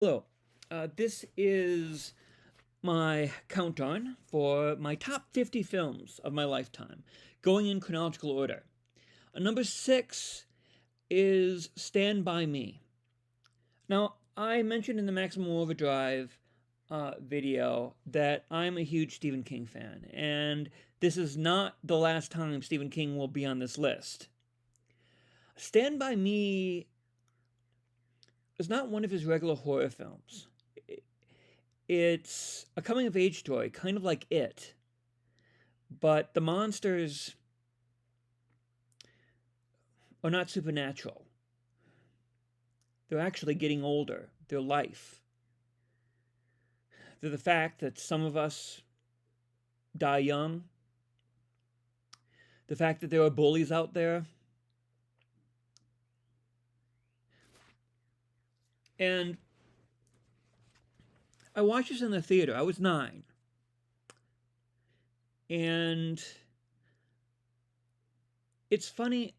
Hello. This is my countdown for my top 50 films of my lifetime, going in chronological order. Number 6 is Stand By Me. Now, I mentioned in the Maximum Overdrive video that I'm a huge Stephen King fan, and this is not the last time Stephen King will be on this list. Stand By Me is not one of his regular horror films. It's a coming of age story, kind of like It, but the monsters are not supernatural. They're actually getting older. They're life. They're the fact that some of us die young. The fact that there are bullies out there. And I watched this in the theater. I was 9. And it's funny,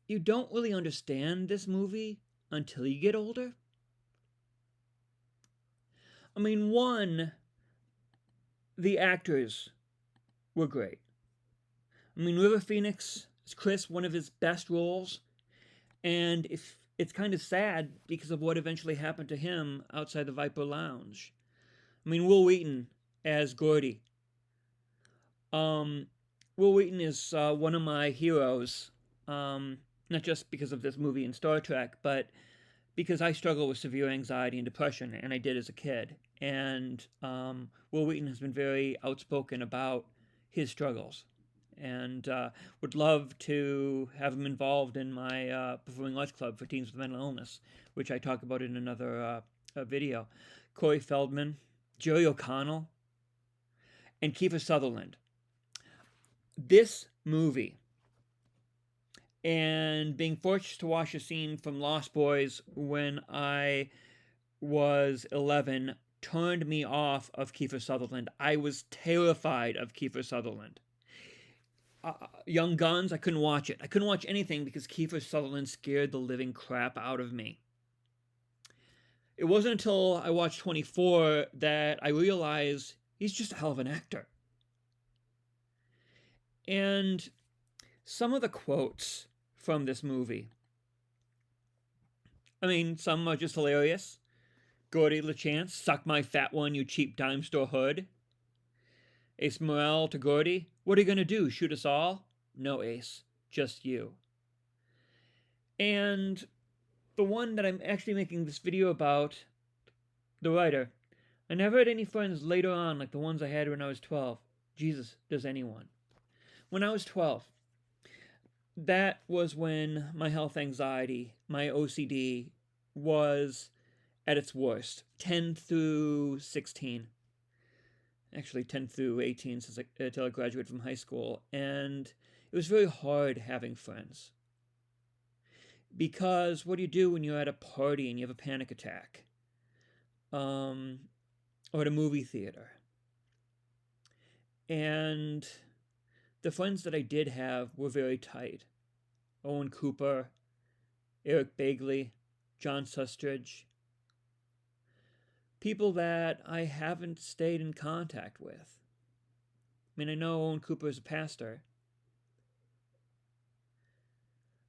you don't really understand this movie until you get older. I mean, one, the actors were great. I mean, River Phoenix is Chris, one of his best roles. And if it's kind of sad because of what eventually happened to him outside the Viper Lounge. I mean, Will Wheaton as Gordy. Will Wheaton is one of my heroes, not just because of this movie and Star Trek, but because I struggle with severe anxiety and depression, and I did as a kid. And Will Wheaton has been very outspoken about his struggles, and would love to have him involved in my Performing Arts Club for teens with mental illness, which I talk about in another video. Corey Feldman, Jerry O'Connell, and Keifer Sutherland. This movie, and being fortunate to watch a scene from Lost Boys when I was 11, turned me off of Keifer Sutherland. I was terrified of Keifer Sutherland. Young Guns, I couldn't watch it. I couldn't watch anything because Keifer Sutherland scared the living crap out of me. It wasn't until I watched 24 that I realized he's just a hell of an actor. And some of the quotes from this movie, I mean, some are just hilarious. Gordy LeChance, suck my fat one, you cheap dime store hood. Ace Morel to Gordy, what are you going to do, shoot us all? No, Ace, just you. And the one that I'm actually making this video about, the writer, I never had any friends later on like the ones I had when I was 12. Jesus, does anyone? When I was 12, that was when my health anxiety, my OCD, was at its worst. 10 through 16. Actually, 10 through 18 until I graduated from high school. And it was very hard having friends. Because what do you do when you're at a party and you have a panic attack? Or at a movie theater? And the friends that I did have were very tight. Owen Cooper, Eric Bagley, John Sustridge. People that I haven't stayed in contact with. I mean, I know Owen Cooper is a pastor.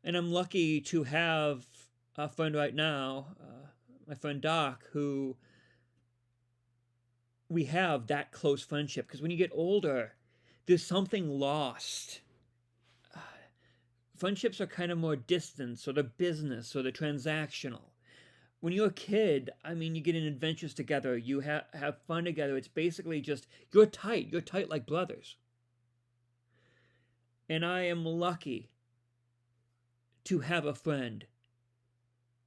And I'm lucky to have a friend right now, my friend Doc, who we have that close friendship. Because when you get older, there's something lost. Friendships are kind of more distant, sort of business, sort of transactional. When you're a kid, I mean, you get in adventures together, you have fun together. It's basically just, you're tight like brothers. And I am lucky to have a friend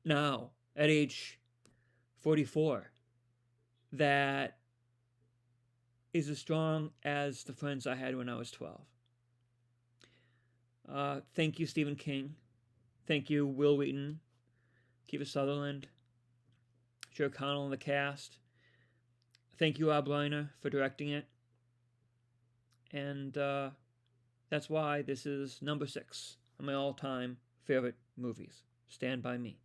now, at age 44, that is as strong as the friends I had when I was 12. Thank you, Stephen King. Thank you, Will Wheaton, Keifer Sutherland, Jerry O'Connell and the cast. Thank you, Rob Reiner, for directing it. And that's why this is number 6 of my all-time favorite movies. Stand By Me.